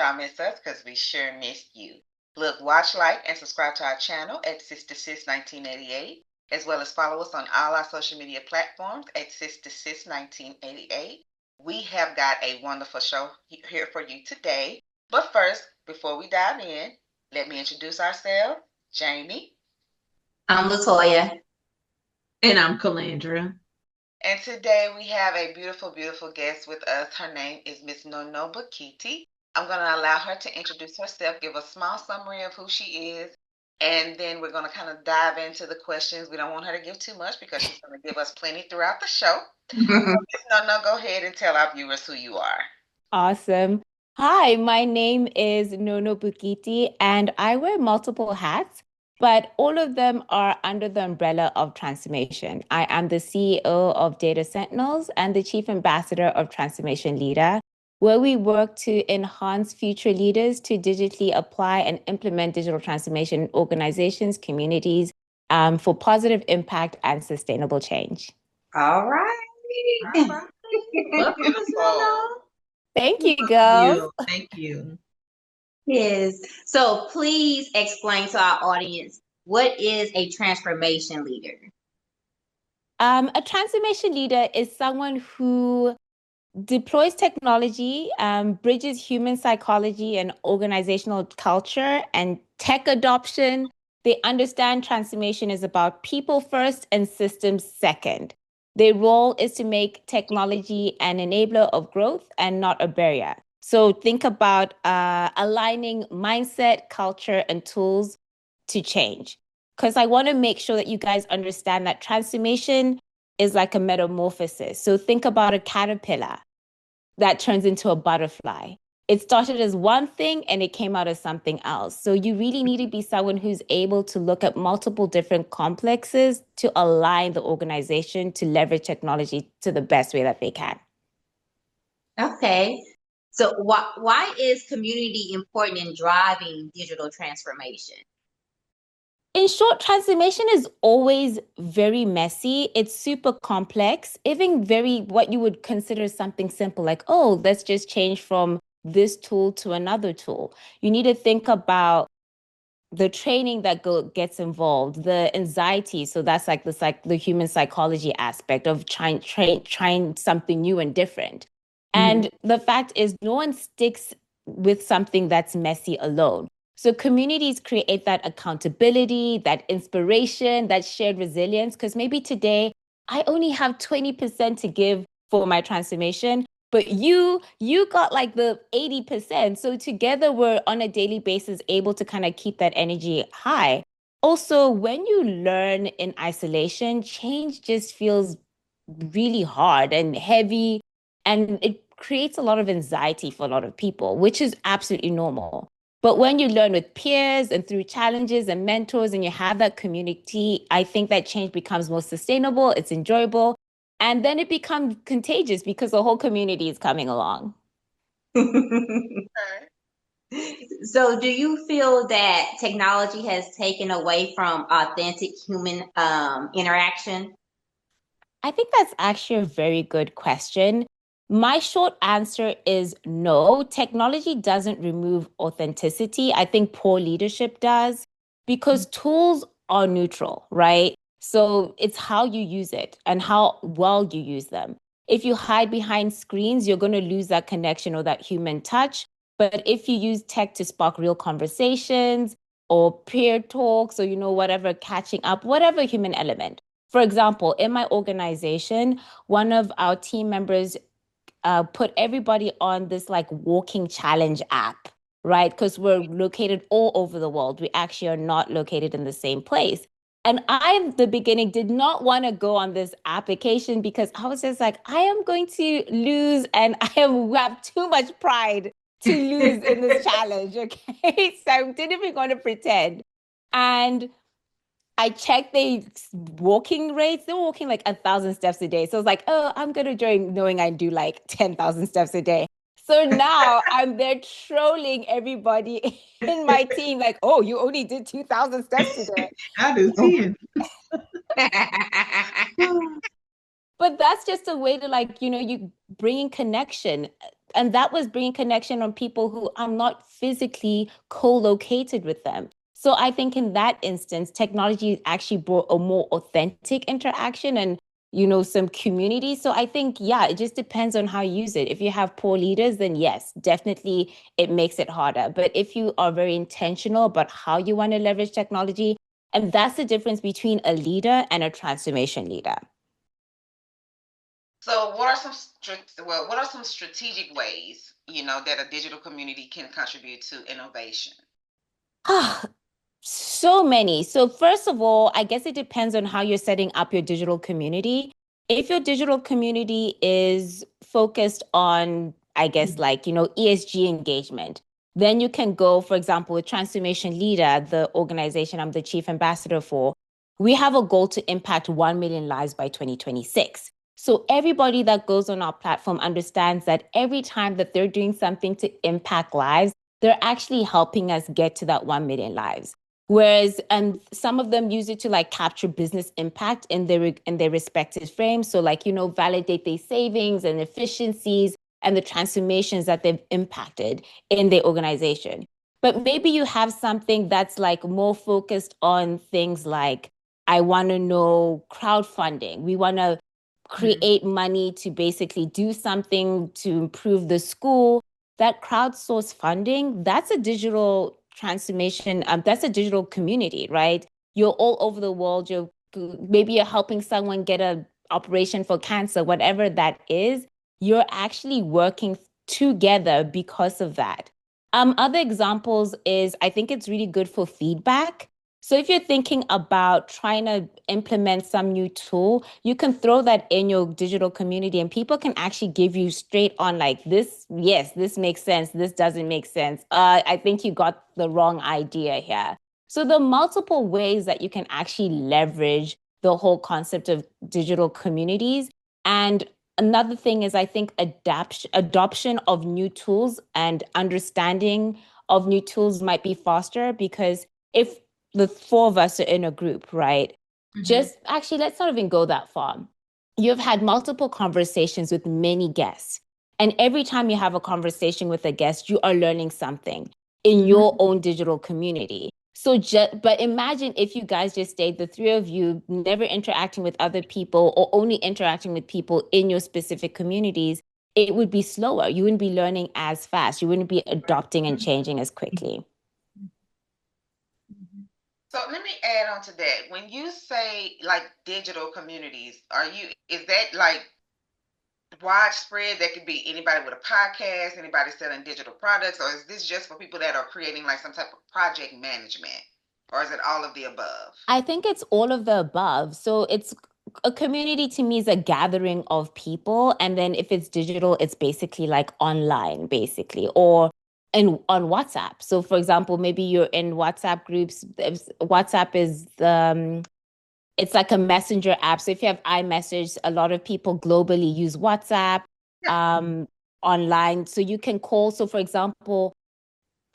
y'all miss us because we sure missed you. Look, watch, like, and subscribe to our channel at Sister Sis 1988, as well as follow us on all our social media platforms at Sister Sis 1988. We have got a wonderful show here for you today. But first, before we dive in, let me introduce ourselves. Jamie. I'm Latoya. And I'm Calandra. And today we have a beautiful, beautiful guest with us. Her name is Miss Nono Bakiti. I'm going to allow her to introduce herself, give a small summary of who she is, and then we're going to kind of dive into the questions. We don't want her to give too much because she's going to give us plenty throughout the show. So, Miss Nono, go ahead and tell our viewers who you are. Awesome. Hi, my name is Nono Bukiti, and I wear multiple hats, but all of them are under the umbrella of transformation. I am the CEO of Data Sentinels and the Chief Ambassador of Transformation Leader, where we work to enhance future leaders to digitally apply and implement digital transformation in organizations, communities, for positive impact and sustainable change. All right. Welcome, Ms. Nono. Thank you, girls. Thank you. Yes. So please explain to our audience, what is a transformation leader? A transformation leader is someone who deploys technology, bridges human psychology and organizational culture and tech adoption. They understand transformation is about people first and systems second. Their role is to make technology an enabler of growth and not a barrier. So think about aligning mindset, culture, and tools to change. Because I want to make sure that you guys understand that transformation is like a metamorphosis. So think about a caterpillar that turns into a butterfly. It started as one thing and it came out as something else. So you really need to be someone who's able to look at multiple different complexes to align the organization to leverage technology to the best way that they can. Okay. So why is community important in driving digital transformation? In short, transformation is always very messy. It's super complex, even very what you would consider something simple, like, oh, let's just change from this tool to another tool. You need to think about the training that gets involved, the anxiety. So that's like the human psychology aspect of trying something new and different. And the fact is, no one sticks with something that's messy alone. So communities create that accountability, that inspiration, that shared resilience. Because maybe today I only have 20% to give for my transformation, but you got like the 80%. So together we're on a daily basis able to kind of keep that energy high. Also, when you learn in isolation, change just feels really hard and heavy, and it creates a lot of anxiety for a lot of people, which is absolutely normal. But when you learn with peers and through challenges and mentors and you have that community, I think that change becomes more sustainable, it's enjoyable, and then it becomes contagious because the whole community is coming along. So do you feel that technology has taken away from authentic human interaction? I think that's actually a very good question. My short answer is no. Technology doesn't remove authenticity. I think poor leadership does because tools are neutral, right? So it's how you use it and how well you use them. If you hide behind screens, you're going to lose that connection or that human touch. But if you use tech to spark real conversations or peer talks or, whatever, catching up, whatever human element. For example, in my organization, one of our team members put everybody on this like walking challenge app, right? Because we're located all over the world. We actually are not located in the same place. And I, in the beginning, did not want to go on this application because I was just like, I am going to lose and have too much pride to lose in this challenge, okay? So I didn't even want to pretend. And I checked the walking rates. They were walking like 1,000 steps a day. So I was like, oh, I'm going to join knowing I do like 10,000 steps a day. So now I'm there trolling everybody in my team, like, oh, you only did 2,000 steps today. I do 10. But that's just a way to like, you bringing connection. And that was bringing connection on people who are not physically co-located with them. So I think in that instance, technology actually brought a more authentic interaction and, some community. So I think, yeah, it just depends on how you use it. If you have poor leaders, then yes, definitely it makes it harder. But if you are very intentional about how you want to leverage technology, and that's the difference between a leader and a transformation leader. So, what are some strategic ways, that a digital community can contribute to innovation? Ah, so many. So first of all, I guess it depends on how you're setting up your digital community. If your digital community is focused on, I guess, like, ESG engagement, then you can go, for example, with Transformation Leader, the organization I'm the chief ambassador for. We have a goal to impact 1 million lives by 2026. So everybody that goes on our platform understands that every time that they're doing something to impact lives, they're actually helping us get to that 1 million lives. Whereas some of them use it to like capture business impact in their respective frames. So like, validate their savings and efficiencies and the transformations that they've impacted in their organization. But maybe you have something that's like more focused on things like, I want to know crowdfunding. We want to create money to basically do something to improve the school. That crowdsource funding, that's a digital transformation. That's a digital community, right? You're all over the world. Maybe you're helping someone get a operation for cancer, whatever that is. You're actually working together because of that. Other examples is I think it's really good for feedback. So if you're thinking about trying to implement some new tool, you can throw that in your digital community and people can actually give you straight on like this, yes, this makes sense. This doesn't make sense. I think you got the wrong idea here. So the multiple ways that you can actually leverage the whole concept of digital communities. And another thing is I think adoption of new tools and understanding of new tools might be faster because if the four of us are in a group, right? Just actually, let's not even go that far. You've had multiple conversations with many guests. And every time you have a conversation with a guest, you are learning something in your own digital community. So, but imagine if you guys just stayed, the three of you, never interacting with other people or only interacting with people in your specific communities, it would be slower. You wouldn't be learning as fast. You wouldn't be adopting and changing as quickly. So let me add on to that. When you say like digital communities, is that like widespread? That could be anybody with a podcast, anybody selling digital products, or is this just for people that are creating like some type of project management? Or is it all of the above? I think it's all of the above. So it's a community to me is a gathering of people. And then if it's digital, it's basically like online, basically, or on WhatsApp. So for example, maybe you're in WhatsApp groups. WhatsApp is it's like a messenger app. So if you have iMessage, a lot of people globally use WhatsApp online. So you can call. So for example,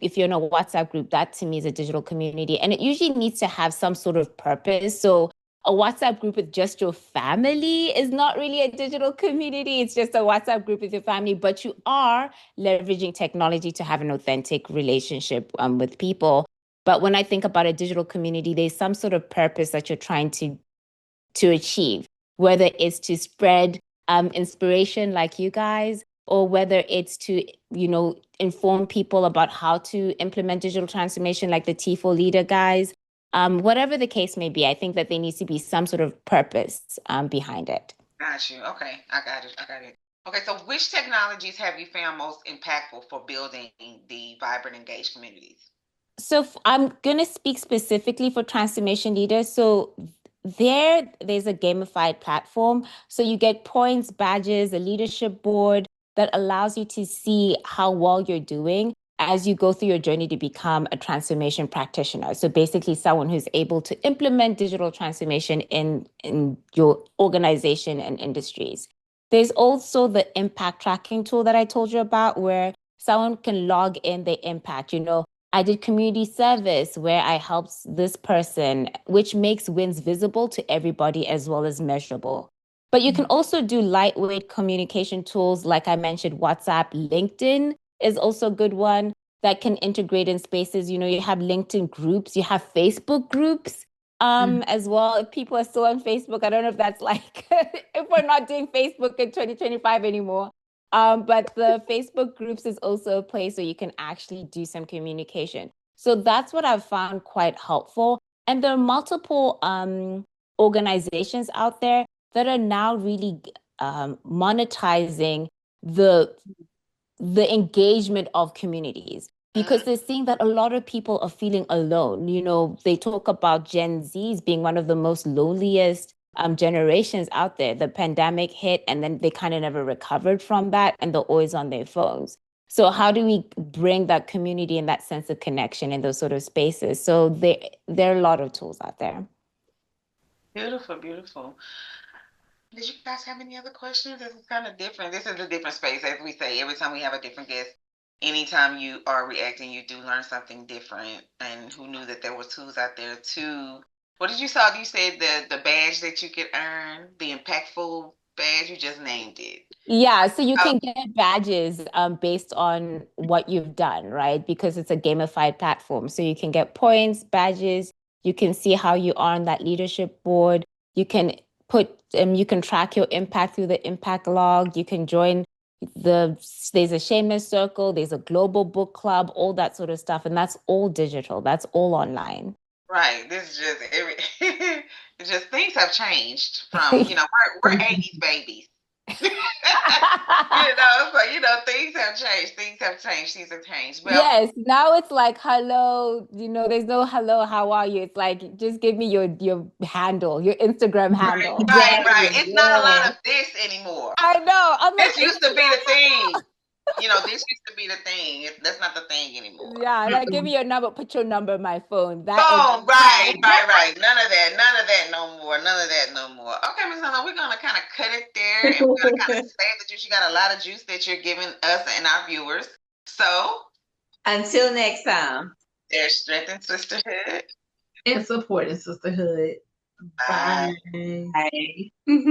if you're in a WhatsApp group, that to me is a digital community. And it usually needs to have some sort of purpose. So a WhatsApp group with just your family is not really a digital community. It's just a WhatsApp group with your family, but you are leveraging technology to have an authentic relationship with people. But when I think about a digital community, there's some sort of purpose that you're trying to achieve, whether it's to spread inspiration like you guys, or whether it's to, inform people about how to implement digital transformation like the T4 leader guys. Whatever the case may be, I think that there needs to be some sort of purpose behind it. Got you. Okay, I got it. Okay, so which technologies have you found most impactful for building the vibrant, engaged communities? So I'm going to speak specifically for transformation leaders. So there's a gamified platform. So you get points, badges, a leadership board that allows you to see how well you're doing as you go through your journey to become a transformation practitioner. So basically someone who's able to implement digital transformation in your organization and industries. There's also the impact tracking tool that I told you about where someone can log in their impact. I did community service where I helped this person, which makes wins visible to everybody as well as measurable. But you can also do lightweight communication tools, like I mentioned, WhatsApp. LinkedIn is also a good one that can integrate in spaces. You have LinkedIn groups, you have Facebook groups as well. If people are still on Facebook, I don't know if that's like, if we're not doing Facebook in 2025 anymore. But the Facebook groups is also a place where you can actually do some communication. So that's what I've found quite helpful. And there are multiple organizations out there that are now really monetizing the the engagement of communities because they're seeing that a lot of people are feeling alone. They talk about Gen Zs being one of the most loneliest generations out there. The pandemic hit and then they kind of never recovered from that and they're always on their phones. So how do we bring that community and that sense of connection in those sort of spaces? So there are a lot of tools out there. Beautiful, beautiful. Did you guys have any other questions? This is kind of different. This is a different space, as we say. Every time we have a different guest, anytime you are reacting, you do learn something different. And who knew that there were tools out there too? What did you saw? You said the badge that you could earn, the impactful badge. You just named it. Yeah, so you Oh, can get badges based on what you've done, right? Because it's a gamified platform. So you can get points, badges. You can see how you are on that leadership board. You can you can track your impact through the impact log. You can join there's a Shameless Circle, there's a global book club, all that sort of stuff. And that's all digital. That's all online. right. This is just it's just things have changed from we're 80s babies. Things have changed. Things have changed. Things have changed. Well, Yes, now it's like hello, there's no hello, how are you? It's like just give me your handle, your Instagram handle. right. Exactly. It's not a lot Yes. of this anymore. I know. I'm like, This used to be the thing. This used to be the thing. That's not the thing anymore. yeah, like give me your number, put your number in my phone. That is Boom, right. None of that no more. None of that no more. Okay, Ms. Hunter, we're gonna kind of cut it there, and we're gonna kind of save the juice. You got a lot of juice that you're giving us and our viewers. So Until next time. there's strength in sisterhood. And support in sisterhood. Bye. Bye. Bye.